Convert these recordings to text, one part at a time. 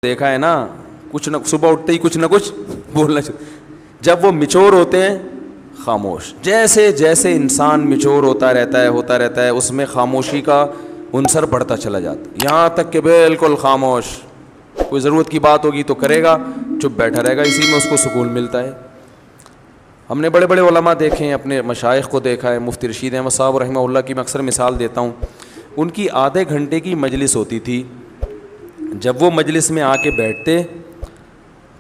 دیکھا ہے نا, کچھ نہ صبح اٹھتے ہی کچھ نہ کچھ بولنا چاہیے. جب وہ میچور ہوتے ہیں خاموش. جیسے جیسے انسان میچور ہوتا رہتا ہے اس میں خاموشی کا عنصر بڑھتا چلا جاتا ہے, یہاں تک کہ بالکل خاموش. کوئی ضرورت کی بات ہوگی تو کرے گا, چپ بیٹھا رہے گا, اسی میں اس کو سکون ملتا ہے. ہم نے بڑے بڑے علماء دیکھے ہیں, اپنے مشائخ کو دیکھا ہے. مفتی رشید احمد صاحب رحمہ اللہ کی میں اکثر مثال دیتا ہوں. ان کی آدھے گھنٹے کی مجلس ہوتی تھی. جب وہ مجلس میں آ کے بیٹھتے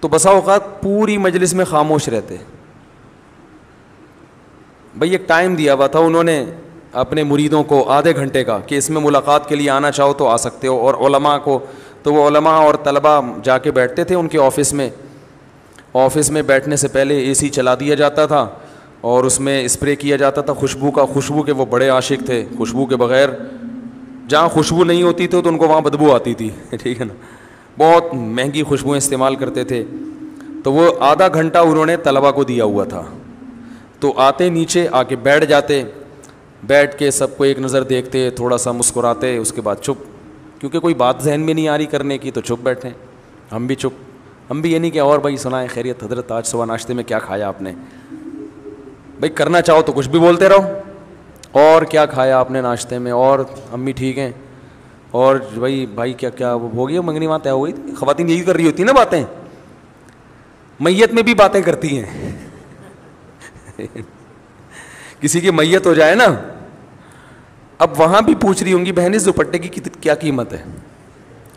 تو بسا اوقات پوری مجلس میں خاموش رہتے. بھئی ایک ٹائم دیا ہوا تھا انہوں نے اپنے مریدوں کو آدھے گھنٹے کا, کہ اس میں ملاقات کے لیے آنا چاہو تو آ سکتے ہو. اور علماء کو تو وہ علماء اور طلباء جا کے بیٹھتے تھے ان کے آفس میں. آفس میں بیٹھنے سے پہلے اے سی چلا دیا جاتا تھا اور اس میں اسپرے کیا جاتا تھا خوشبو کا. خوشبو کے وہ بڑے عاشق تھے, خوشبو کے بغیر جہاں خوشبو نہیں ہوتی تھی تو ان کو وہاں بدبو آتی تھی, ٹھیک ہے نا. بہت مہنگی خوشبوئیں استعمال کرتے تھے. تو وہ آدھا گھنٹہ انہوں نے طلباء کو دیا ہوا تھا. تو آتے نیچے آ کے بیٹھ جاتے, بیٹھ کے سب کو ایک نظر دیکھتے, تھوڑا سا مسکراتے, اس کے بعد چپ, کیونکہ کوئی بات ذہن میں نہیں آ رہی کرنے کی تو چپ بیٹھیں. ہم بھی چپ. ہم بھی یہ نہیں کہ اور بھائی سنائیں خیریت حضرت آج صبح ناشتے میں کیا کھایا آپ نے. بھائی کرنا چاہو تو کچھ بھی بولتے رہو, اور کیا کھایا آپ نے ناشتے میں, اور امی ٹھیک ہیں, اور بھائی کیا ہو گئی منگنی وہاں طے ہو گئی. خواتین یہی کر رہی ہوتی ہیں نا باتیں, میت میں بھی باتیں کرتی ہیں. کسی کی میت ہو جائے نا, اب وہاں بھی پوچھ رہی ہوں گی بہن اس دوپٹے کی کیا قیمت ہے,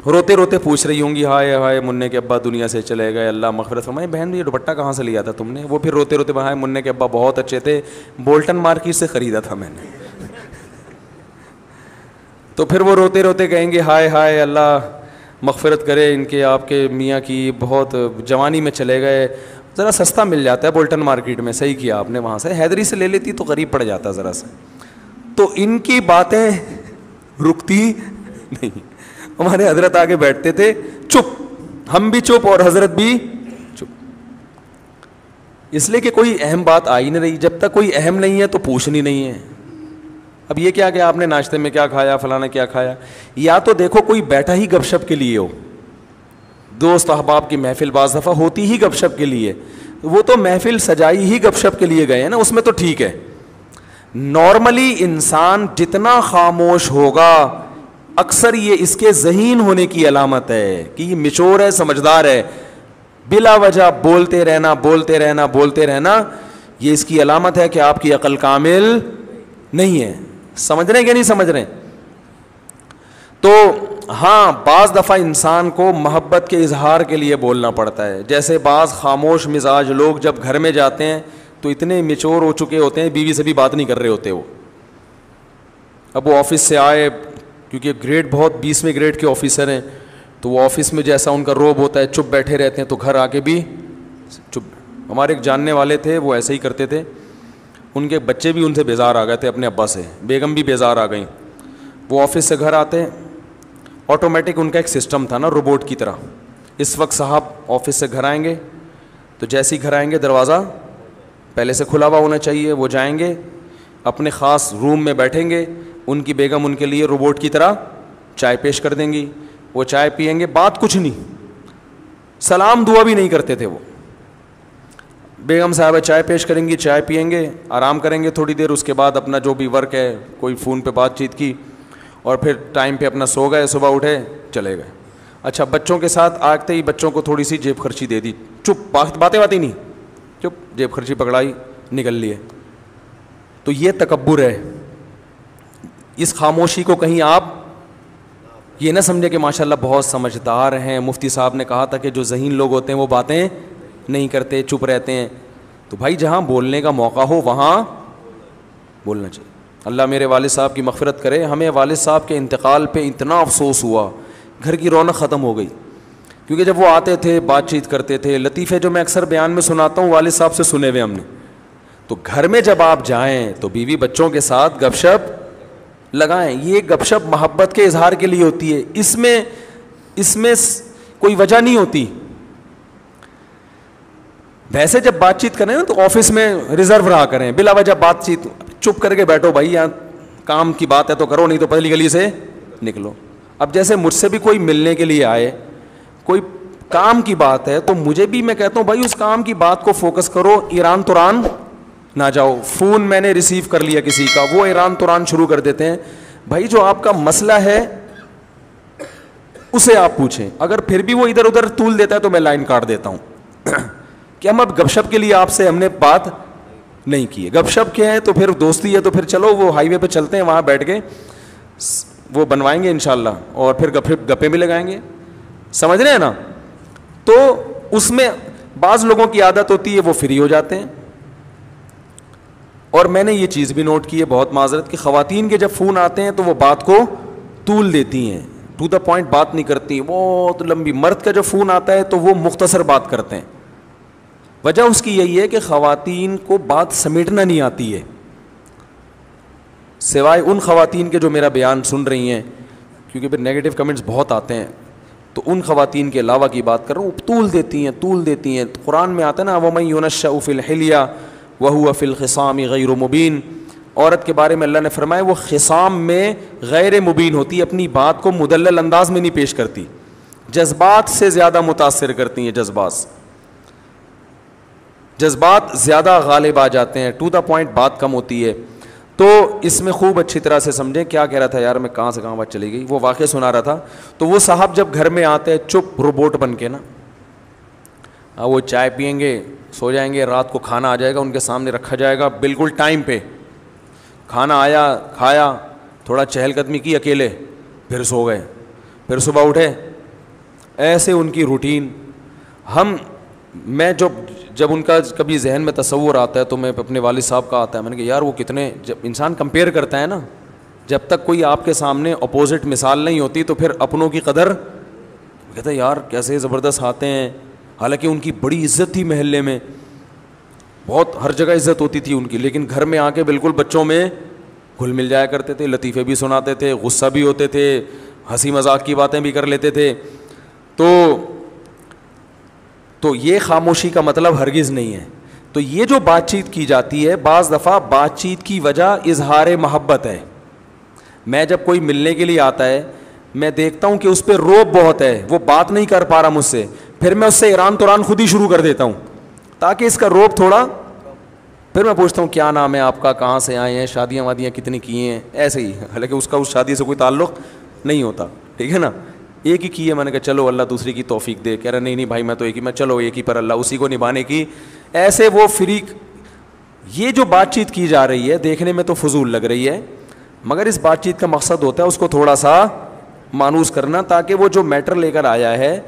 روتے روتے پوچھ رہی ہوں گی ہائے ہائے منع کے ابا دنیا سے چلے گئے اللہ مغفرت فرمائے. بہن یہ دوپٹہ کہاں سے لیا تھا تم نے؟ وہ پھر روتے روتے ہائے منع کے ابا بہت اچھے تھے, بولٹن مارکیٹ سے خریدا تھا میں نے. تو پھر وہ روتے روتے کہیں گے ہائے ہائے اللہ مغفرت کرے ان کے آپ کے میاں کی, بہت جوانی میں چلے گئے. ذرا سستا مل جاتا ہے بولٹن مارکیٹ میں, صحیح کیا آپ نے, وہاں سے حیدری سے لے لیتی تو غریب پڑ جاتا ذرا سا. تو ان کی باتیں رکتی نہیں. ہمارے حضرت آگے بیٹھتے تھے چپ, ہم بھی چپ اور حضرت بھی چپ, اس لیے کہ کوئی اہم بات آئی نہیں رہی. جب تک کوئی اہم نہیں ہے تو پوچھنی نہیں ہے. اب یہ کیا کہ آپ نے ناشتے میں کیا کھایا, فلانا کیا کھایا, یا تو دیکھو کوئی بیٹھا ہی گپ شپ کے لیے ہو. دوست احباب کی محفل بعض دفعہ ہوتی ہی گپ شپ کے لیے, وہ تو محفل سجائی ہی گپ شپ کے لیے گئے ہیں نا, اس میں تو ٹھیک ہے. نارملی انسان جتنا خاموش ہوگا اکثر یہ اس کے ذہین ہونے کی علامت ہے کہ یہ میچور ہے, سمجھدار ہے. بلا وجہ بولتے رہنا یہ اس کی علامت ہے کہ آپ کی عقل کامل نہیں ہے. سمجھ رہے ہیں کہ نہیں سمجھ رہے ہیں؟ تو ہاں بعض دفعہ انسان کو محبت کے اظہار کے لیے بولنا پڑتا ہے. جیسے بعض خاموش مزاج لوگ جب گھر میں جاتے ہیں تو اتنے میچور ہو چکے ہوتے ہیں, بیوی سے بھی بات نہیں کر رہے ہوتے. وہ اب وہ آفس سے آئے, کیونکہ گریڈ بہت 20ویں گریڈ کے آفیسر ہیں, تو وہ آفس میں جیسا ان کا روب ہوتا ہے چپ بیٹھے رہتے ہیں, تو گھر آ کے بھی چپ. ہمارے ایک جاننے والے تھے وہ ایسے ہی کرتے تھے, ان کے بچے بھی ان سے بیزار آ گئے تھے اپنے ابا سے, بیگم بھی بیزار آ گئیں. وہ آفس سے گھر آتے ہیں, آٹومیٹک ان کا ایک سسٹم تھا نا روبوٹ کی طرح. اس وقت صاحب آفس سے گھر آئیں گے تو جیسے ہی گھر آئیں گے دروازہ پہلے سے کھلا ہوا ہونا چاہیے. وہ جائیں گے اپنے خاص روم میں بیٹھیں گے, ان کی بیگم ان کے لیے روبوٹ کی طرح چائے پیش کر دیں گی, وہ چائے پئیں گے, بات کچھ نہیں, سلام دعا بھی نہیں کرتے تھے. وہ بیگم صاحبہ چائے پیش کریں گی, چائے پئیں گے, آرام کریں گے تھوڑی دیر, اس کے بعد اپنا جو بھی ورک ہے کوئی فون پہ بات چیت کی, اور پھر ٹائم پہ اپنا سو گئے, صبح اٹھے چلے گئے. اچھا بچوں کے ساتھ آتے ہی بچوں کو تھوڑی سی جیب خرچی دے دی, چپ, باتیں نہیں, چپ, جیب خرچی پکڑائی نکل لیے. تو یہ تکبر ہے. اس خاموشی کو کہیں آپ یہ نہ سمجھے کہ ماشاءاللہ بہت سمجھدار ہیں. مفتی صاحب نے کہا تھا کہ جو ذہین لوگ ہوتے ہیں وہ باتیں نہیں کرتے, چپ رہتے ہیں. تو بھائی جہاں بولنے کا موقع ہو وہاں بولنا چاہیے. اللہ میرے والد صاحب کی مغفرت کرے, ہمیں والد صاحب کے انتقال پہ اتنا افسوس ہوا, گھر کی رونق ختم ہو گئی. کیونکہ جب وہ آتے تھے بات چیت کرتے تھے, لطیفے جو میں اکثر بیان میں سناتا ہوں والد صاحب سے سنے ہوئے ہم نے. تو گھر میں جب آپ جائیں تو بیوی بچوں کے ساتھ گپ شپ لگائیں. یہ گپ شپ محبت کے اظہار کے لیے ہوتی ہے, اس میں کوئی وجہ نہیں ہوتی. ویسے جب بات چیت کریں نا تو آفس میں ریزرو رہا کریں, بلا وجہ بات چیت چپ کر کے بیٹھو, بھائی یہاں کام کی بات ہے تو کرو, نہیں تو پہلی گلی سے نکلو. اب جیسے مجھ سے بھی کوئی ملنے کے لیے آئے, کوئی کام کی بات ہے تو مجھے بھی میں کہتا ہوں بھائی اس کام کی بات کو فوکس کرو, ایران توران نہ جاؤ. فون میں نے ریسیو کر لیا کسی کا, وہ ایران توران شروع کر دیتے ہیں. بھائی جو آپ کا مسئلہ ہے اسے آپ پوچھیں, اگر پھر بھی وہ ادھر ادھر طول دیتا ہے تو میں لائن کاٹ دیتا ہوں کہ ہم اب گپ شپ کے لیے آپ سے ہم نے بات نہیں کی ہے. گپ شپ کیا ہے تو پھر دوستی ہے, تو پھر چلو وہ ہائی وے پہ چلتے ہیں, وہاں بیٹھ کے وہ بنوائیں گے انشاءاللہ, اور پھر گپے بھی لگائیں گے. سمجھ رہے ہیں نا؟ تو اس میں بعض لوگوں کی عادت ہوتی ہے وہ فری ہو جاتے ہیں. اور میں نے یہ چیز بھی نوٹ کی ہے, بہت معذرت, کہ خواتین کے جب فون آتے ہیں تو وہ بات کو طول دیتی ہیں, ٹو دا پوائنٹ بات نہیں کرتی, بہت لمبی. مرد کا جب فون آتا ہے تو وہ مختصر بات کرتے ہیں. وجہ اس کی یہی ہے کہ خواتین کو بات سمیٹنا نہیں آتی ہے, سوائے ان خواتین کے جو میرا بیان سن رہی ہیں, کیونکہ پھر نیگیٹو کمنٹس بہت آتے ہیں, تو ان خواتین کے علاوہ کی بات کر رہا ہوں, طول دیتی ہیں. قرآن میں آتا ہے نا, وَمَن يُنَشَّأُ فِي الْحِلْيَةِ وَهُوَ فِي الْخِصَامِ غَيْرُ مُبِينٍ. عورت کے بارے میں اللہ نے فرمایا وہ خصام میں غیر مبین ہوتی ہے, اپنی بات کو مدلل انداز میں نہیں پیش کرتی, جذبات سے زیادہ متاثر کرتی ہیں, جذبات زیادہ غالب آ جاتے ہیں, ٹو دا پوائنٹ بات کم ہوتی ہے. تو اس میں خوب اچھی طرح سے سمجھیں. کیا کہہ رہا تھا یار میں, کہاں سے کہاں بات چلی گئی, وہ واقعہ سنا رہا تھا. تو وہ صاحب جب گھر میں آتے ہیں چپ روبوٹ بن کے نا, وہ چائے پئیں گے, سو جائیں گے, رات کو کھانا آ جائے گا ان کے سامنے رکھا جائے گا بالکل ٹائم پہ, کھانا آیا, کھایا, تھوڑا چہل قدمی کی اکیلے, پھر سو گئے, پھر صبح اٹھے. ایسے ان کی روٹین. میں جب ان کا کبھی ذہن میں تصور آتا ہے تو میں اپنے والد صاحب کا آتا ہے, میں نے کہا یار وہ کتنے, جب انسان کمپیئر کرتا ہے نا, جب تک کوئی آپ کے سامنے اپوزٹ مثال نہیں ہوتی تو پھر اپنوں کی قدر کہتا ہے یار کیسے زبردست آتے ہیں. حالانکہ ان کی بڑی عزت تھی محلے میں, بہت ہر جگہ عزت ہوتی تھی ان کی, لیکن گھر میں آ کے بالکل بچوں میں گھل مل جایا کرتے تھے, لطیفے بھی سناتے تھے, غصہ بھی ہوتے تھے, ہنسی مذاق کی باتیں بھی کر لیتے تھے. تو یہ خاموشی کا مطلب ہرگز نہیں ہے. تو یہ جو بات چیت کی جاتی ہے, بعض دفعہ بات چیت کی وجہ اظہار محبت ہے. میں جب کوئی ملنے کے لیے آتا ہے, میں دیکھتا ہوں کہ اس پہ روب بہت ہے, وہ بات نہیں کر پا رہا مجھ سے, پھر میں اس سے ایران توران خود ہی شروع کر دیتا ہوں تاکہ اس کا روب تھوڑا. پھر میں پوچھتا ہوں کیا نام ہے آپ کا, کہاں سے آئے ہیں, شادیاں وادیاں کتنی کی ہیں, ایسے ہی, حالانکہ اس کا اس شادی سے کوئی تعلق نہیں ہوتا, ٹھیک ہے نا, ایک ہی کی ہے. میں نے کہا چلو اللہ دوسری کی توفیق دے. کہہ رہا نہیں بھائی میں تو ایک ہی, میں چلو ایک ہی پر اللہ, اسی کو نبھانے کی. ایسے وہ فریق. یہ جو بات چیت کی جا رہی ہے دیکھنے میں تو فضول لگ رہی ہے, مگر اس بات چیت کا مقصد ہوتا ہے اس کو تھوڑا سا مانوس کرنا, تاکہ وہ جو میٹر لے کر آیا ہے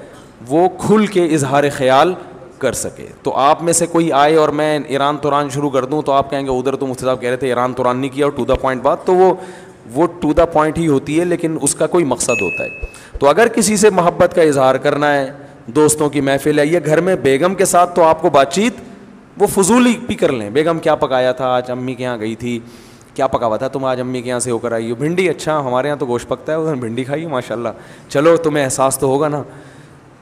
وہ کھل کے اظہار خیال کر سکے. تو آپ میں سے کوئی آئے اور میں ایران توران شروع کر دوں تو آپ کہیں گے ادھر تو مفتی صاحب کہہ رہے تھے ایران توران نہیں کیا, اور ٹو دا پوائنٹ بات, تو وہ ٹو دا پوائنٹ ہی ہوتی ہے, لیکن اس کا کوئی مقصد ہوتا ہے. تو اگر کسی سے محبت کا اظہار کرنا ہے, دوستوں کی محفل ہے, یہ گھر میں بیگم کے ساتھ, تو آپ کو بات چیت وہ فضول ہی بھی کر لیں. بیگم کیا پکایا تھا آج, امی کے یہاں گئی تھی, کیا پکا ہوا تھا تم آج امی کے یہاں سے ہو کر آئی ہو, بھنڈی, اچھا ہمارے یہاں تو گوشت پکتا ہے, ادھر بھنڈی کھائی ماشاء اللہ, چلو تمہیں احساس تو ہوگا نا.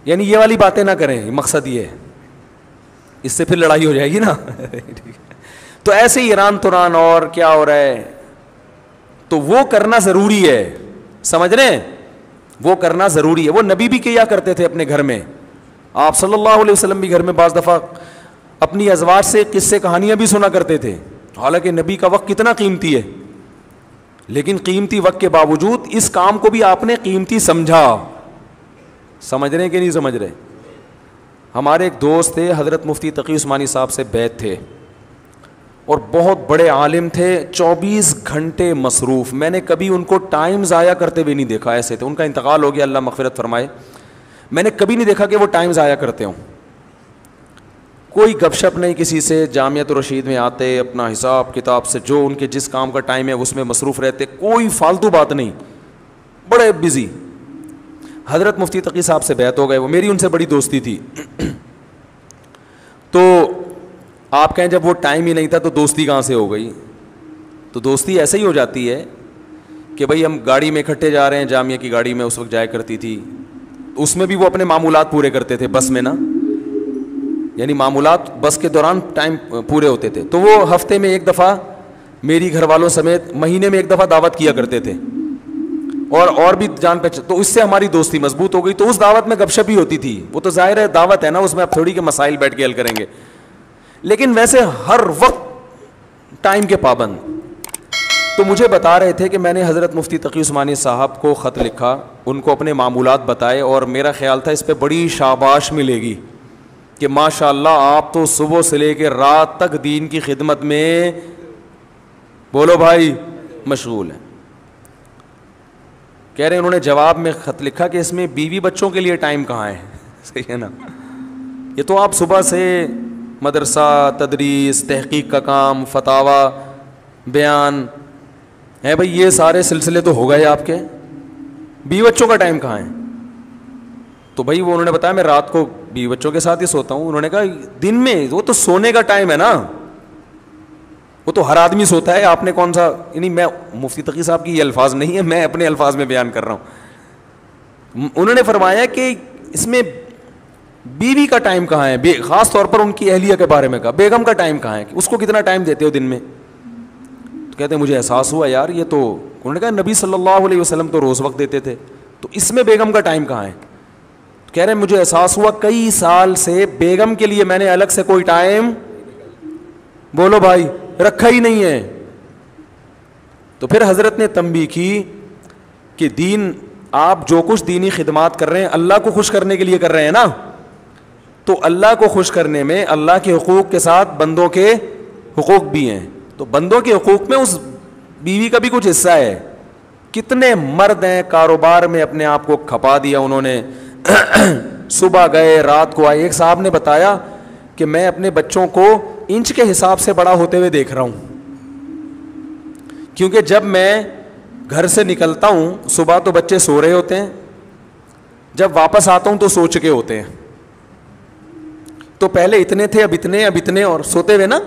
یعنی یہ والی باتیں نہ کریں, مقصد یہ ہے, اس سے پھر لڑائی ہو جائے گی نا. تو ایسے ہی ایران توران اور کیا ہو رہا ہے, تو وہ کرنا ضروری ہے, سمجھ رہے ہیں, وہ کرنا ضروری ہے. وہ نبی بھی کیا کرتے تھے اپنے گھر میں, آپ صلی اللہ علیہ وسلم بھی گھر میں بعض دفعہ اپنی ازواج سے قصے کہانیاں بھی سنا کرتے تھے. حالانکہ نبی کا وقت کتنا قیمتی ہے, لیکن قیمتی وقت کے باوجود اس کام کو بھی آپ نے قیمتی سمجھا. سمجھ رہے ہیں کہ نہیں سمجھ رہے؟ ہمارے ایک دوست تھے, حضرت مفتی تقی عثمانی صاحب سے بیعت تھے, اور بہت بڑے عالم تھے, 24 گھنٹے مصروف. میں نے کبھی ان کو ٹائم ضائع کرتے ہوئے نہیں دیکھا. ایسے تھے, ان کا انتقال ہو گیا, اللہ مغفرت فرمائے. میں نے کبھی نہیں دیکھا کہ وہ ٹائم ضائع کرتے ہوں. کوئی گپ شپ نہیں کسی سے, جامعۃ الرشید میں آتے, اپنا حساب کتاب سے جو ان کے جس کام کا ٹائم ہے اس میں مصروف رہتے, کوئی فالتو بات نہیں, بڑے بزی. حضرت مفتی تقی صاحب سے بیعت ہو گئے, وہ میری ان سے بڑی دوستی تھی. تو آپ کہیں جب وہ ٹائم ہی نہیں تھا تو دوستی کہاں سے ہو گئی؟ تو دوستی ایسے ہی ہو جاتی ہے کہ بھئی ہم گاڑی میں اکٹھے جا رہے ہیں, جامعہ کی گاڑی میں اس وقت جایا کرتی تھی, اس میں بھی وہ اپنے معمولات پورے کرتے تھے بس میں نا, یعنی معمولات بس کے دوران ٹائم پورے ہوتے تھے. تو وہ ہفتے میں ایک دفعہ میری گھر والوں سمیت, مہینے میں ایک دفعہ دعوت کیا کرتے تھے اور بھی جان پہچان, تو اس سے ہماری دوستی مضبوط ہو گئی. تو اس دعوت میں گپ شپ ہی ہوتی تھی, وہ تو ظاہر ہے دعوت ہے نا, اس میں آپ تھوڑی کے مسائل بیٹھ کے حل کریں گے, لیکن ویسے ہر وقت ٹائم کے پابند. تو مجھے بتا رہے تھے کہ میں نے حضرت مفتی تقی عثمانی صاحب کو خط لکھا, ان کو اپنے معمولات بتائے, اور میرا خیال تھا اس پہ بڑی شاباش ملے گی کہ ماشاء اللہ آپ تو صبح سے لے کے رات تک دین کی خدمت میں, بولو بھائی, مشغول ہیں. کہہ رہے ہیں انہوں نے جواب میں خط لکھا کہ اس میں بیوی بچوں کے لیے ٹائم کہاں ہے. صحیح ہے نا, یہ تو آپ صبح سے مدرسہ, تدریس, تحقیق کا کام, فتاوی, بیان ہے بھائی, یہ سارے سلسلے تو ہو گئے آپ کے, بیوی بچوں کا ٹائم کہاں ہے. تو بھائی وہ انہوں نے بتایا میں رات کو بیوی بچوں کے ساتھ ہی سوتا ہوں. انہوں نے کہا دن میں وہ تو سونے کا ٹائم ہے نا, وہ تو ہر آدمی سوتا ہے, آپ نے کون سا, یعنی میں مفتی تقی صاحب کی یہ الفاظ نہیں ہے, میں اپنے الفاظ میں بیان کر رہا ہوں. انہوں نے فرمایا کہ اس میں بیوی کا ٹائم کہاں ہے, خاص طور پر ان کی اہلیہ کے بارے میں کہا, بیگم کا ٹائم کہاں ہے, اس کو کتنا ٹائم دیتے ہو دن میں. تو کہتے ہیں مجھے احساس ہوا یار یہ تو, انہوں نے کہا نبی صلی اللہ علیہ وسلم تو روز وقت دیتے تھے, تو اس میں بیگم کا ٹائم کہاں ہے. کہہ رہے ہیں مجھے احساس ہوا کئی سال سے بیگم کے لیے میں نے الگ سے کوئی ٹائم, بولو بھائی, رکھا ہی نہیں ہے. تو پھر حضرت نے تنبیہ کی کہ دین, آپ جو کچھ دینی خدمات کر رہے ہیں اللہ کو خوش کرنے کے لیے کر رہے ہیں نا, تو اللہ کو خوش کرنے میں اللہ کے حقوق کے ساتھ بندوں کے حقوق بھی ہیں. تو بندوں کے حقوق میں اس بیوی کا بھی کچھ حصہ ہے. کتنے مرد ہیں کاروبار میں اپنے آپ کو کھپا دیا انہوں نے, صبح گئے رات کو آئے. ایک صاحب نے بتایا کہ میں اپنے بچوں کو انچ کے حساب سے بڑا ہوتے ہوئے دیکھ رہا ہوں, کیونکہ جب میں گھر سے نکلتا ہوں صبح تو بچے سو رہے ہوتے ہیں, جب واپس آتا ہوں تو سو چکے ہوتے ہیں. تو پہلے اتنے تھے, اب اتنے, اب اتنے, اور سوتے ہوئے نا,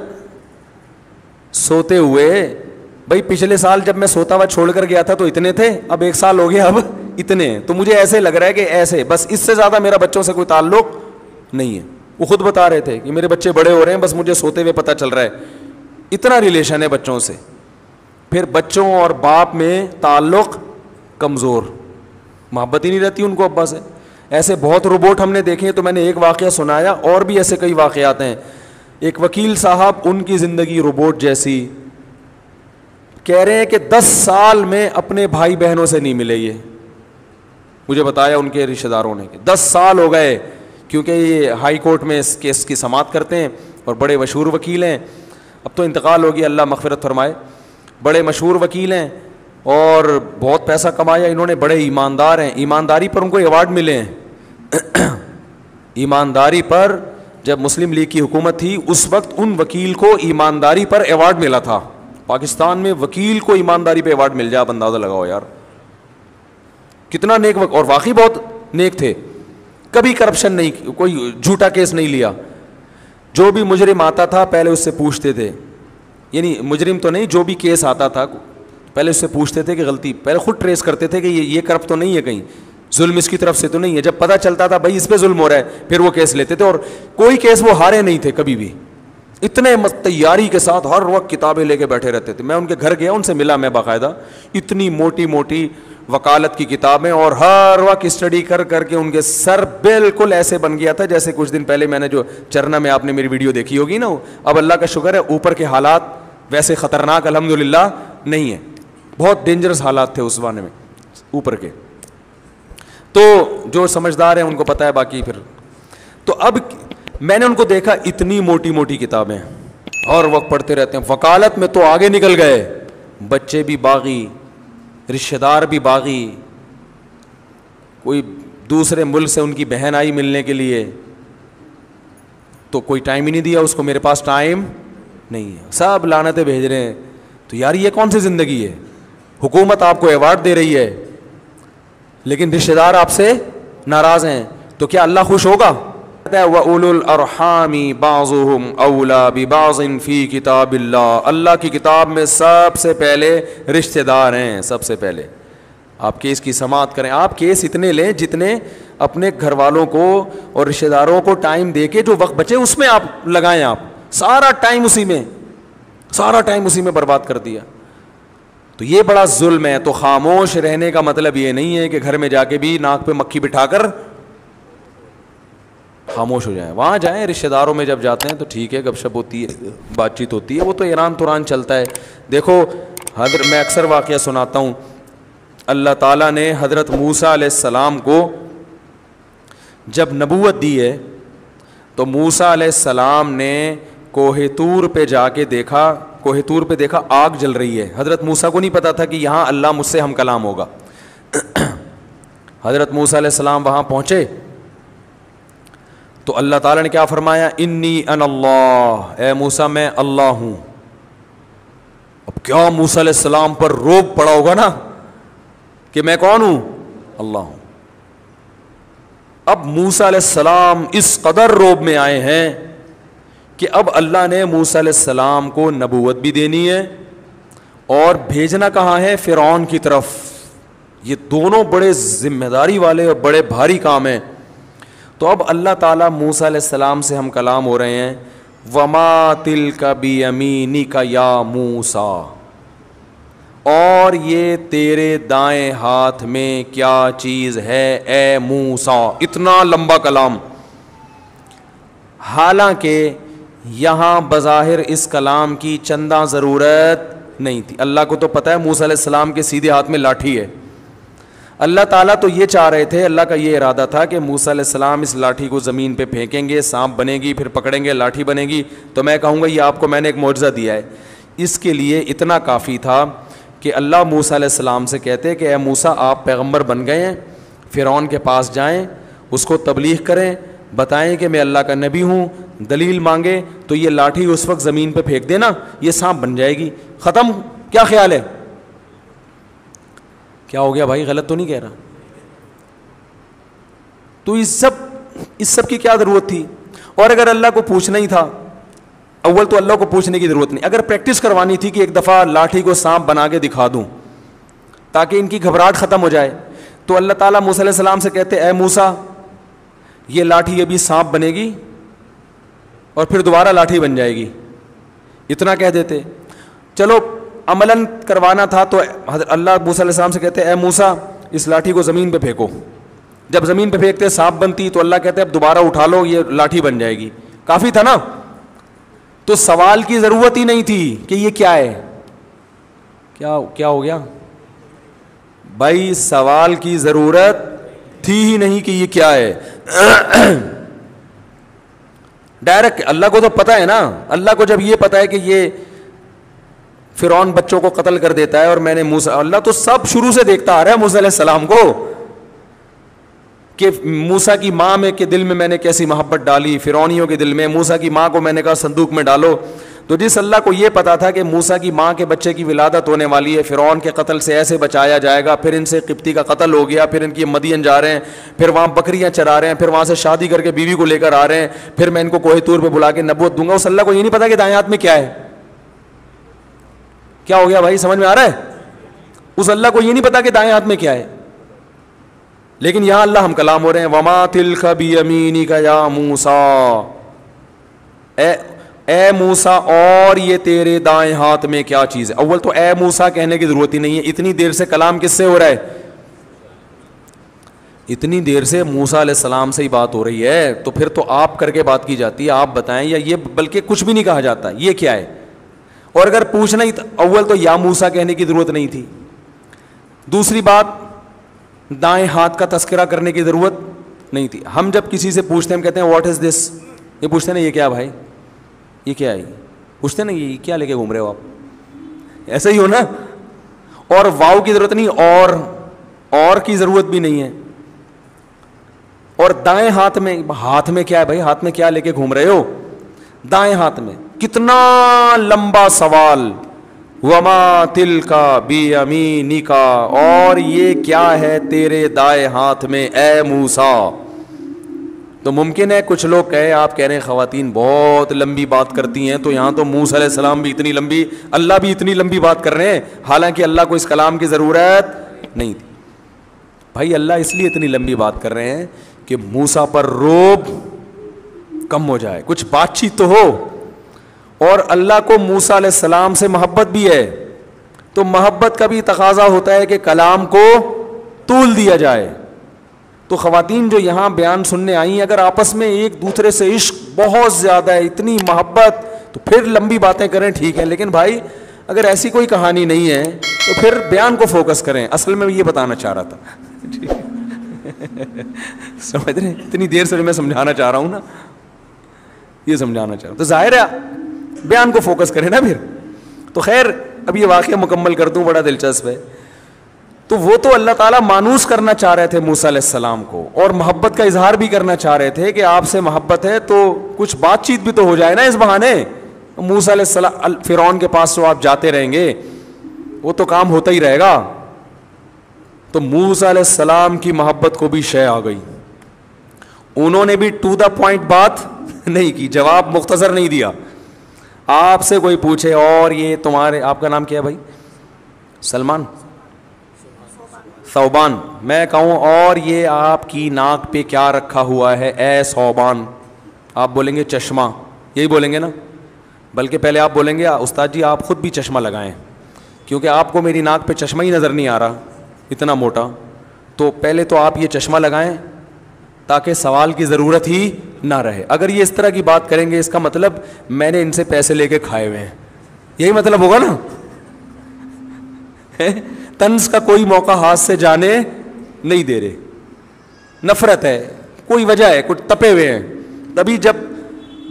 سوتے ہوئے. بھائی پچھلے سال جب میں سوتا ہوا چھوڑ کر گیا تھا تو اتنے تھے, اب ایک سال ہو گیا اب اتنے. تو مجھے ایسے لگ رہا ہے کہ ایسے بس, اس سے زیادہ میرا بچوں سے کوئی تعلق نہیں ہے. وہ خود بتا رہے تھے کہ میرے بچے بڑے ہو رہے ہیں, بس مجھے سوتے ہوئے پتہ چل رہا ہے, اتنا ریلیشن ہے بچوں سے. پھر بچوں اور باپ میں تعلق کمزور, محبت ہی نہیں رہتی ان کو ابا سے. ایسے بہت روبوٹ ہم نے دیکھے ہیں. تو میں نے ایک واقعہ سنایا, اور بھی ایسے کئی واقعات ہیں. ایک وکیل صاحب, ان کی زندگی روبوٹ جیسی, کہہ رہے ہیں کہ 10 سال میں اپنے بھائی بہنوں سے نہیں ملے. یہ مجھے بتایا ان کے رشتہ داروں نے کہ 10 سال ہو گئے, کیونکہ یہ ہائی کورٹ میں اس کیس کی سماعت کرتے ہیں اور بڑے مشہور وکیل ہیں. اب تو انتقال ہو گیا, اللہ مغفرت فرمائے. بڑے مشہور وکیل ہیں اور بہت پیسہ کمایا انہوں نے, بڑے ایماندار ہیں. ایمانداری پر ان کو ایوارڈ ملے ہیں. ایمانداری پر, جب مسلم لیگ کی حکومت تھی اس وقت ان وکیل کو ایمانداری پر ایوارڈ ملا تھا. پاکستان میں وکیل کو ایمانداری پہ ایوارڈ مل جائے, آپ اندازہ لگاؤ یار کتنا نیک اور واقعی بہت نیک تھے. کبھی کرپشن نہیں, کوئی جھوٹا کیس نہیں لیا. جو بھی مجرم آتا تھا پہلے اس سے پوچھتے تھے, یعنی مجرم تو نہیں, جو بھی کیس آتا تھا پہلے اس سے پوچھتے تھے کہ غلطی, پہلے خود ٹریس کرتے تھے کہ یہ کرپٹ تو نہیں ہے, کہیں ظلم اس کی طرف سے تو نہیں ہے. جب پتہ چلتا تھا بھائی اس پہ ظلم ہو رہا ہے, پھر وہ کیس لیتے تھے. اور کوئی کیس وہ ہارے نہیں تھے کبھی بھی, اتنے تیاری کے ساتھ ہر وقت کتابیں لے کے بیٹھے رہتے تھے. میں ان کے گھر گیا, ان سے ملا میں باقاعدہ, اتنی موٹی موٹی وکالت کی کتابیں, اور ہر وقت اسٹڈی کر کر کے ان کے سر بالکل ایسے بن گیا تھا جیسے کچھ دن پہلے میں نے جو چرنا میں آپ نے میری ویڈیو دیکھی ہوگی نا. اب اللہ کا شکر ہے اوپر کے حالات ویسے خطرناک الحمدللہ نہیں ہے, بہت ڈینجرس حالات تھے اس زمانے میں اوپر کے. تو جو سمجھدار ہیں ان کو پتہ ہے, باقی پھر تو اب میں نے ان کو دیکھا اتنی موٹی موٹی کتابیں اور وقت پڑھتے رہتے ہیں. وکالت میں تو آگے نکل گئے, بچے بھی باغی, رشتہ دار بھی باغی. کوئی دوسرے ملک سے ان کی بہن آئی ملنے کے لیے تو کوئی ٹائم ہی نہیں دیا اس کو, میرے پاس ٹائم نہیں ہے, سب لعنتیں بھیج رہے ہیں. تو یار یہ کون سی زندگی ہے؟ حکومت آپ کو ایوارڈ دے رہی ہے لیکن رشتہ دار آپ سے ناراض ہیں, تو کیا اللہ خوش ہوگا؟ وَأُولُو الْأَرْحَامِ بَعْضُهُمْ أَوْلَى بِبَعْضٍ فِي كِتَابِ اللَّهِ. اللہ کی کتاب میں سب سے پہلے رشتہ دار ہیں. سب سے پہلے آپ کیس کی سماعت کریں, آپ کیس اتنے لیں جتنے اپنے گھر والوں کو اور رشتہ داروں کو ٹائم دے کے جو وقت بچے اس میں آپ لگائیں. آپ سارا ٹائم اسی میں برباد کر دیا. تو تو یہ بڑا ظلم ہے. تو خاموش رہنے کا مطلب یہ نہیں ہے کہ گھر میں جا کے بھی ناک پہ مکھی بٹھا کر خاموش ہو جائیں. وہاں جائیں, رشتہ داروں میں جب جاتے ہیں تو ٹھیک ہے, گپ شپ ہوتی ہے, بات چیت ہوتی ہے, وہ تو ایران توران چلتا ہے. دیکھو میں اکثر واقعہ سناتا ہوں, اللہ تعالیٰ نے حضرت موسیٰ علیہ السلام کو جب نبوت دی ہے تو موسیٰ علیہ السلام نے کوہ طور پہ جا کے دیکھا, کوہ طور پہ دیکھا آگ جل رہی ہے. حضرت موسیٰ کو نہیں پتا تھا کہ یہاں اللہ مجھ سے ہم کلام ہوگا. حضرت موسیٰ علیہ السلام وہاں پہنچے تو اللہ تعالیٰ نے کیا فرمایا, انی انا اللہ, اے موسیٰ میں اللہ ہوں. اب کیا موسیٰ علیہ السلام پر روب پڑا ہوگا نا کہ میں کون ہوں, اللہ ہوں. اب موسیٰ علیہ السلام اس قدر روب میں آئے ہیں کہ اب اللہ نے موسیٰ علیہ السلام کو نبوت بھی دینی ہے اور بھیجنا کہاں ہے, فرعون کی طرف. یہ دونوں بڑے ذمہ داری والے اور بڑے بھاری کام ہیں. تو اب اللہ تعالیٰ موسیٰ علیہ السلام سے ہم کلام ہو رہے ہیں, وما تلک بیمینک یا موسیٰ, اور یہ تیرے دائیں ہاتھ میں کیا چیز ہے اے موسیٰ. اتنا لمبا کلام, حالانکہ یہاں بظاہر اس کلام کی چندہ ضرورت نہیں تھی. اللہ کو تو پتہ ہے موسیٰ علیہ السلام کے سیدھے ہاتھ میں لاٹھی ہے. اللہ تعالیٰ تو یہ چاہ رہے تھے, اللہ کا یہ ارادہ تھا کہ موسیٰ علیہ السلام اس لاٹھی کو زمین پہ پھینکیں گے, سانپ بنے گی, پھر پکڑیں گے, لاٹھی بنے گی, تو میں کہوں گا یہ آپ کو میں نے ایک معجزہ دیا ہے. اس کے لیے اتنا کافی تھا کہ اللہ موسیٰ علیہ السلام سے کہتے کہ اے موسیٰ آپ پیغمبر بن گئے ہیں, فرعون کے پاس جائیں, اس کو تبلیغ کریں, بتائیں کہ میں اللہ کا نبی ہوں, دلیل مانگے تو یہ لاٹھی اس وقت زمین پہ پھینک دینا, یہ سانپ بن جائے گی, ختم. کیا خیال ہے, کیا ہو گیا بھائی, غلط تو نہیں کہہ رہا؟ تو اس سب کی کیا ضرورت تھی؟ اور اگر اللہ کو پوچھنا ہی تھا, اول تو اللہ کو پوچھنے کی ضرورت نہیں, اگر پریکٹس کروانی تھی کہ ایک دفعہ لاٹھی کو سانپ بنا کے دکھا دوں تاکہ ان کی گھبراہٹ ختم ہو جائے, تو اللہ تعالیٰ موسیٰ علیہ السلام سے کہتے اے موسیٰ یہ لاٹھی ابھی سانپ بنے گی اور پھر دوبارہ لاٹھی بن جائے گی, اتنا کہہ دیتے. چلو عملاً کروانا تھا تو اللہ موسیٰ علیہ السلام سے کہتے اے موسیٰ اس لاٹھی کو زمین پہ پھینکو. جب زمین پہ پھینکتے سانپ بنتی تو اللہ کہتے اب دوبارہ اٹھا لو, یہ لاٹھی بن جائے گی. کافی تھا نا. تو سوال کی ضرورت ہی نہیں تھی کہ یہ کیا ہے. کیا ہو گیا بھائی, سوال کی ضرورت تھی ہی نہیں کہ یہ کیا ہے. ڈائریکٹ اللہ کو تو پتا ہے نا, اللہ کو جب یہ پتا ہے کہ یہ فرعون بچوں کو قتل کر دیتا ہے اور میں نے موسیٰ, اللہ تو سب شروع سے دیکھتا آ رہا ہے موسیٰ علیہ السلام کو کہ موسیٰ کی ماں میں کے دل میں نے کیسی محبت ڈالی, فرعونیوں کے دل میں. موسیٰ کی ماں کو میں نے کہا صندوق میں ڈالو. تو جس اللہ کو یہ پتا تھا کہ موسیٰ کی ماں کے بچے کی ولادت ہونے والی ہے, فرعون کے قتل سے ایسے بچایا جائے گا, پھر ان سے قبطی کا قتل ہو گیا, پھر ان کی مدین جا رہے ہیں, پھر وہاں بکریاں چرا رہے ہیں, پھر وہاں سے شادی کر کے بیوی کو لے کر آ رہے ہیں, پھر میں ان کو کوہ طور پہ بلا کے نبوت دوں گا. اس اللہ کو یہ نہیں پتا کہ دائیں ہاتھ میں کیا ہے. کیا ہو گیا بھائی, سمجھ میں آ رہا ہے؟ اس اللہ کو یہ نہیں پتا کہ دائیں ہاتھ میں کیا ہے. لیکن یہاں اللہ ہم کلام ہو رہے ہیں, وما تلک بیمینک یا موسیٰ, اے موسیٰ اور یہ تیرے دائیں ہاتھ میں کیا چیز ہے. اول تو اے موسیٰ کہنے کی ضرورت ہی نہیں ہے, اتنی دیر سے کلام کس سے ہو رہا ہے؟ اتنی دیر سے موسیٰ علیہ السلام سے ہی بات ہو رہی ہے, تو پھر تو آپ کر کے بات کی جاتی ہے, آپ بتائیں, یا یہ بلکہ کچھ بھی نہیں کہا جاتا یہ کیا ہے. اور اگر پوچھنا ہی اول تو یا موسیٰ کہنے کی ضرورت نہیں تھی. دوسری بات, دائیں ہاتھ کا تذکرہ کرنے کی ضرورت نہیں تھی. ہم جب کسی سے پوچھتے ہیں ہم کہتے ہیں واٹ از دس, یہ پوچھتے ہیں نا یہ کیا بھائی, یہ کیا ہے, پوچھتے ہیں نا یہ کیا لے کے گھوم رہے ہو آپ, ایسا ہی ہو نا. اور واو کی ضرورت نہیں, اور کی ضرورت بھی نہیں ہے. اور دائیں ہاتھ میں کیا ہے بھائی, ہاتھ میں کیا لے کے گھوم رہے ہو دائیں ہاتھ میں. کتنا لمبا سوال, وما تلک بیمینک, اور یہ کیا ہے تیرے دائیں ہاتھ میں اے موسیٰ. تو ممکن ہے کچھ لوگ کہے, آپ کہہ رہے ہیں خواتین بہت لمبی بات کرتی ہیں, تو یہاں تو موسیٰ علیہ السلام بھی اتنی لمبی, اللہ بھی اتنی لمبی بات کر رہے ہیں, حالانکہ اللہ کو اس کلام کی ضرورت نہیں تھی. بھائی اللہ اس لیے اتنی لمبی بات کر رہے ہیں کہ موسیٰ پر روب کم ہو جائے, کچھ بات چیت تو ہو. اور اللہ کو موسیٰ علیہ السلام سے محبت بھی ہے, تو محبت کا بھی تقاضا ہوتا ہے کہ کلام کو طول دیا جائے. تو خواتین جو یہاں بیان سننے آئی ہیں, اگر آپس میں ایک دوسرے سے عشق بہت زیادہ ہے, اتنی محبت, تو پھر لمبی باتیں کریں, ٹھیک ہے, لیکن بھائی اگر ایسی کوئی کہانی نہیں ہے تو پھر بیان کو فوکس کریں. اصل میں یہ بتانا چاہ رہا تھا سمجھ رہے ہیں, اتنی دیر سے میں سمجھانا چاہ رہا ہوں نا, یہ سمجھانا چاہ رہا ہوں, تو ظاہر ہے بیان کو فوکس کریں نا پھر. تو خیر اب یہ واقعہ مکمل کر دوں, بڑا دلچسپ ہے. تو وہ تو اللہ تعالیٰ مانوس کرنا چاہ رہے تھے موسیٰ علیہ السلام کو, اور محبت کا اظہار بھی کرنا چاہ رہے تھے کہ آپ سے محبت ہے تو کچھ بات چیت بھی تو ہو جائے نا اس بہانے. موسیٰ علیہ السلام فرعون کے پاس تو آپ جاتے رہیں گے, وہ تو کام ہوتا ہی رہے گا. تو موسیٰ علیہ السلام کی محبت کو بھی شے آ گئی, انہوں نے بھی ٹو دا پوائنٹ بات نہیں کی, جواب مختصر نہیں دیا. آپ سے کوئی پوچھے اور یہ تمہارے, آپ کا نام کیا ہے بھائی؟ سلمان, ثوبان, میں کہوں اور یہ آپ کی ناک پہ کیا رکھا ہوا ہے اے ثوبان, آپ بولیں گے چشمہ, یہی بولیں گے نا, بلکہ پہلے آپ بولیں گے استاد جی آپ خود بھی چشمہ لگائیں, کیونکہ آپ کو میری ناک پہ چشمہ ہی نظر نہیں آ رہا اتنا موٹا, تو پہلے تو آپ یہ چشمہ لگائیں تاکہ سوال کی ضرورت ہی نہ رہے. اگر یہ اس طرح کی بات کریں گے اس کا مطلب میں نے ان سے پیسے لے کے کھائے ہوئے ہیں, یہی مطلب ہوگا نا. طنز کا کوئی موقع ہاتھ سے جانے نہیں دے رہے, نفرت ہے, کوئی وجہ ہے, کچھ تپے ہوئے ہیں. تبھی جب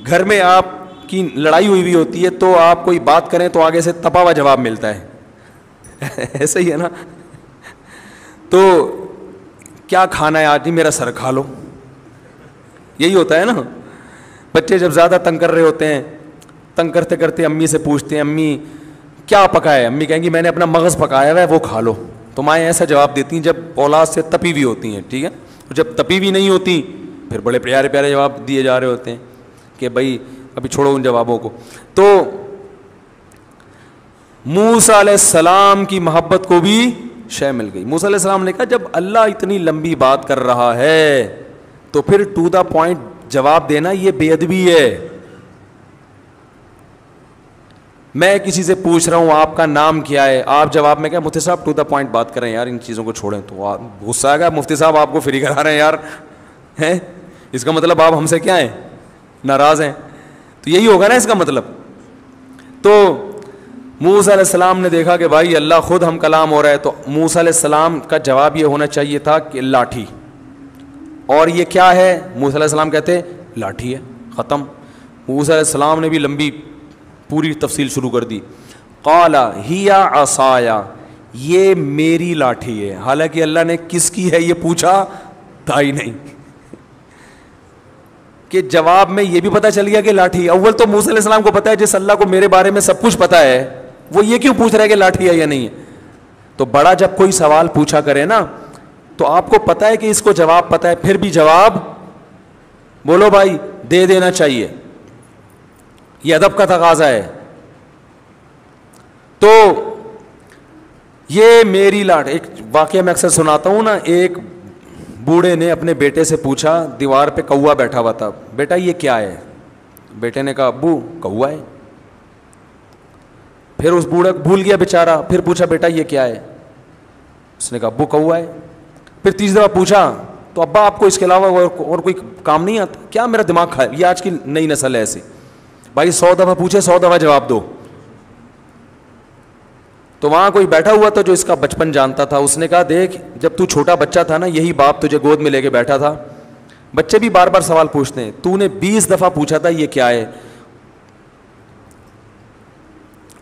گھر میں آپ کی لڑائی ہوئی بھی ہوتی ہے تو آپ کوئی بات کریں تو آگے سے تپا ہوا جواب ملتا ہے, ایسا ہی ہے نا. تو کیا کھانا ہے آج؟ نہیں میرا سر کھا لو, یہی ہوتا ہے نا. بچے جب زیادہ تنگ کر رہے ہوتے ہیں, تنگ کرتے کرتے امی سے پوچھتے ہیں امی کیا پکایا ہے, امی کہیں گی میں نے اپنا مغز پکایا ہوا ہے وہ کھا لو. تو مائیں ایسا جواب دیتی ہیں جب اولاد سے تپی ہوئی ہوتی ہیں, ٹھیک ہے. جب تپی ہوئی نہیں ہوتی پھر بڑے پیارے پیارے جواب دیے جا رہے ہوتے ہیں کہ بھائی ابھی چھوڑو ان جوابوں کو. تو موسیٰ علیہ السلام کی محبت کو بھی شے مل گئی. موسیٰ علیہ السلام نے کہا جب اللہ اتنی لمبی بات کر رہا ہے تو پھر ٹو دا پوائنٹ جواب دینا یہ بے ادبی ہے. میں کسی سے پوچھ رہا ہوں آپ کا نام کیا ہے, آپ جواب میں کیا مفتی صاحب ٹو دا پوائنٹ بات کریں یار, ان چیزوں کو چھوڑیں. تو غصہ آ گیا مفتی صاحب آپ کو فری کرا رہے ہیں یار, ہیں اس کا مطلب آپ ہم سے کیا ہیں, ناراض ہیں. تو یہی ہوگا نا اس کا مطلب. تو موسیٰ علیہ السلام نے دیکھا کہ بھائی اللہ خود ہم کلام ہو رہا ہے, تو موسیٰ علیہ السلام کا جواب یہ ہونا چاہیے تھا کہ لاٹھی. اور یہ کیا ہے؟ موسیٰ علیہ السلام کہتے لاٹھی ہے, ختم. موسیٰ علیہ السلام نے بھی لمبی پوری تفصیل شروع کر دی. قال ہی عصایا, یہ میری لاٹھی ہے. حالانکہ اللہ نے کس کی ہے یہ پوچھا تھا ہی نہیں, کہ جواب میں یہ بھی پتہ چل گیا کہ لاٹھی. اول تو موسیٰ علیہ السلام کو پتا ہے جس اللہ کو میرے بارے میں سب کچھ پتا ہے وہ یہ کیوں پوچھ رہا ہے کہ لاٹھی ہے یا نہیں ہے. تو بڑا جب کوئی سوال پوچھا کرے نا تو آپ کو پتا ہے کہ اس کو جواب پتا ہے, پھر بھی جواب بولو بھائی دے دینا چاہیے, یہ ادب کا تقاضا ہے. تو یہ میری لاٹھی. ایک واقعہ میں اکثر سناتا ہوں نا, ایک بوڑھے نے اپنے بیٹے سے پوچھا, دیوار پہ کوا بیٹھا ہوا تھا, بیٹا یہ کیا ہے؟ بیٹے نے کہا ابو کوا ہے. پھر اس بوڑھا بھول گیا بیچارہ, پھر پوچھا بیٹا یہ کیا ہے؟ اس نے کہا ابو کوا ہے. پھر تیسری دفعہ پوچھا تو ابا آپ کو اس کے علاوہ اور کوئی کام نہیں آتا کیا؟ میرا دماغ کھائے. یہ آج کی نئی نسل ہے ایسی, بھائی 100 دفعہ پوچھے 100 دفعہ جواب دو. تو وہاں کوئی بیٹھا ہوا تھا جو اس کا بچپن جانتا تھا, اس نے کہا دیکھ جب تو چھوٹا بچہ تھا نا یہی باپ تجھے گود میں لے کے بیٹھا تھا, بچے بھی بار بار سوال پوچھتے ہیں, تو نے 20 دفعہ پوچھا تھا یہ کیا ہے,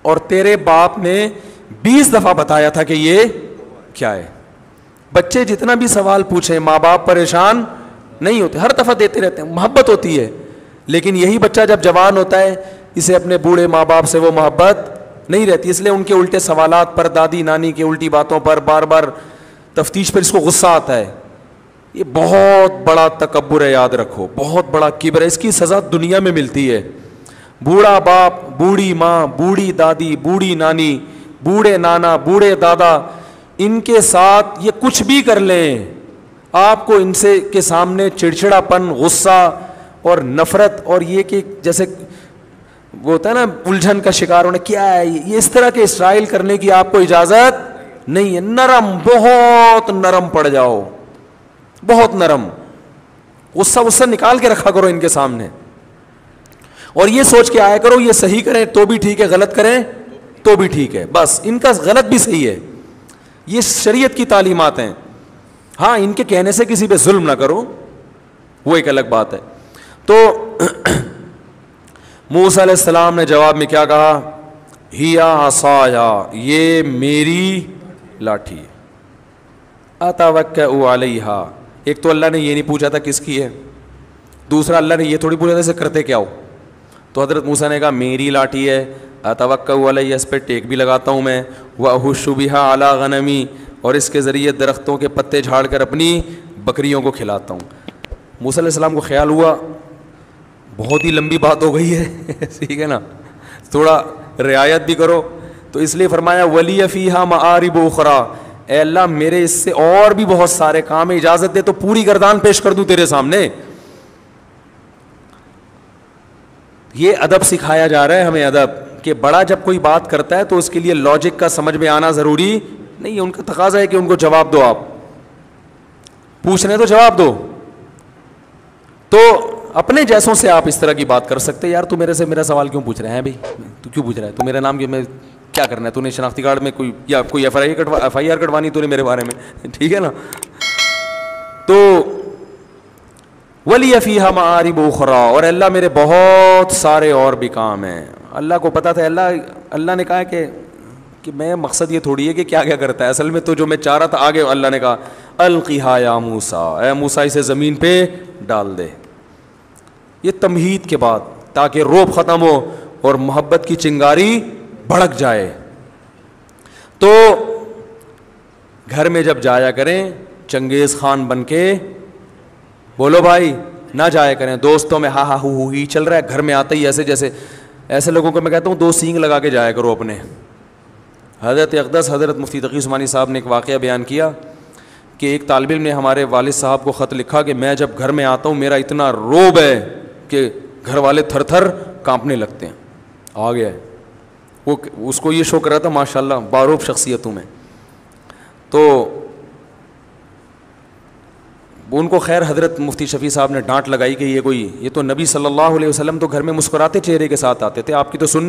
اور تیرے باپ نے 20 دفعہ بتایا تھا کہ یہ کیا ہے. بچے جتنا بھی سوال پوچھیں ماں باپ پریشان نہیں ہوتے, ہر دفعہ دیتے رہتے ہیں, محبت ہوتی ہے. لیکن یہی بچہ جب جوان ہوتا ہے اسے اپنے بوڑھے ماں باپ سے وہ محبت نہیں رہتی, اس لیے ان کے الٹے سوالات پر, دادی نانی کی الٹی باتوں پر بار بار تفتیش پر اس کو غصہ آتا ہے. یہ بہت بڑا تکبر ہے, یاد رکھو, بہت بڑا کبر ہے. اس کی سزا دنیا میں ملتی ہے. بوڑھا باپ, بوڑھی ماں, بوڑھی دادی, بوڑھی نانی, بوڑھے نانا, بوڑھے دادا, ان کے ساتھ یہ کچھ بھی کر لیں آپ کو ان سے کے سامنے چڑچڑاپن, غصہ اور نفرت, اور یہ کہ جیسے وہ ہوتا ہے نا الجھن کا شکار ہونے, کیا ہے یہ, اس طرح کے اسرائیل کرنے کی آپ کو اجازت نہیں ہے. نرم, بہت نرم پڑ جاؤ, بہت نرم, غصہ نکال کے رکھا کرو ان کے سامنے, اور یہ سوچ کے آیا کرو یہ صحیح کریں تو بھی ٹھیک ہے, غلط کریں تو بھی ٹھیک ہے, بس ان کا غلط بھی صحیح ہے. یہ شریعت کی تعلیمات ہیں. ہاں ان کے کہنے سے کسی پہ ظلم نہ کرو, وہ ایک الگ بات ہے. تو موسیٰ علیہ السلام نے جواب میں کیا کہا؟ ہیا عصایا, یہ میری لاٹھی ہے, اتوکئ علیہا. ایک تو اللہ نے یہ نہیں پوچھا تھا کس کی ہے, دوسرا اللہ نے یہ تھوڑی پوچھا تھا اسے کرتے کیا ہو. تو حضرت موسیٰ نے کہا میری لاٹھی ہے, اتوکئ علیہ, اس پہ ٹیک بھی لگاتا ہوں میں, واہش بہا علی غنمی, اور اس کے ذریعے درختوں کے پتے جھاڑ کر اپنی بکریوں کو کھلاتا ہوں. موسیٰ علیہ السلام کو خیال ہوا بہت ہی لمبی بات ہو گئی ہے, ٹھیک ہے نا, تھوڑا رعایت بھی کرو, تو اس لیے فرمایا ولی فیہا معارب اخری, اے اللہ میرے اس سے اور بھی بہت سارے کام ہیں, اجازت دے تو پوری گردان پیش کر دوں تیرے سامنے. یہ ادب سکھایا جا رہا ہے ہمیں, ادب, کہ بڑا جب کوئی بات کرتا ہے تو اس کے لیے لاجک کا سمجھ میں آنا ضروری نہیں ہے. ان کا تقاضا ہے کہ ان کو جواب دو, آپ پوچھ رہے ہیں تو جواب دو. تو اپنے جیسوں سے آپ اس طرح کی بات کر سکتے, یار تو میرے سے میرا سوال کیوں پوچھ رہے ہیں بھائی, تو کیوں پوچھ رہا ہے, تو میرا نام کیا کرنا ہے, تو نے شناختی کارڈ میں کوئی یا کوئی ایف آئی آر کٹوانی تو نے میرے بارے میں, ٹھیک ہے نا. تو ولی فیہا معارب اخری, اور اللہ میرے بہت سارے اور بھی کام ہیں. اللہ کو پتا تھا, اللہ نے کہا کہ میں مقصد یہ تھوڑی ہے کہ کیا کیا کرتا ہے, اصل میں تو جو میں چاہ رہا تھا آگے اللہ نے کہا القیہا یا موسیٰ, اے موسیٰ اسے زمین پہ ڈال دے. یہ تمہید کے بعد, تاکہ روب ختم ہو اور محبت کی چنگاری بھڑک جائے. تو گھر میں جب جایا کریں چنگیز خان بن کے, بولو بھائی, نہ جایا کریں دوستوں میں ہا ہا ہو ہی چل رہا ہے, گھر میں آتے ہی ایسے جیسے, ایسے لوگوں کو میں کہتا ہوں 2 سینگ لگا کے جایا کرو اپنے. حضرت اقدس حضرت مفتی تقی عثمانی صاحب نے ایک واقعہ بیان کیا کہ ایک طالب علم نے ہمارے والد صاحب کو خط لکھا کہ میں جب گھر میں آتا ہوں میرا اتنا روب ہے کہ گھر والے تھر تھر کانپنے لگتے ہیں. آ گیا ہے وہ, اس کو یہ شوق رہا تھا ماشاء اللہ باروب شخصیتوں میں. تو ان کو خیر حضرت مفتی شفیع صاحب نے ڈانٹ لگائی کہ یہ تو نبی صلی اللہ علیہ وسلم تو گھر میں مسکراتے چہرے کے ساتھ آتے تھے, آپ کی تو سننے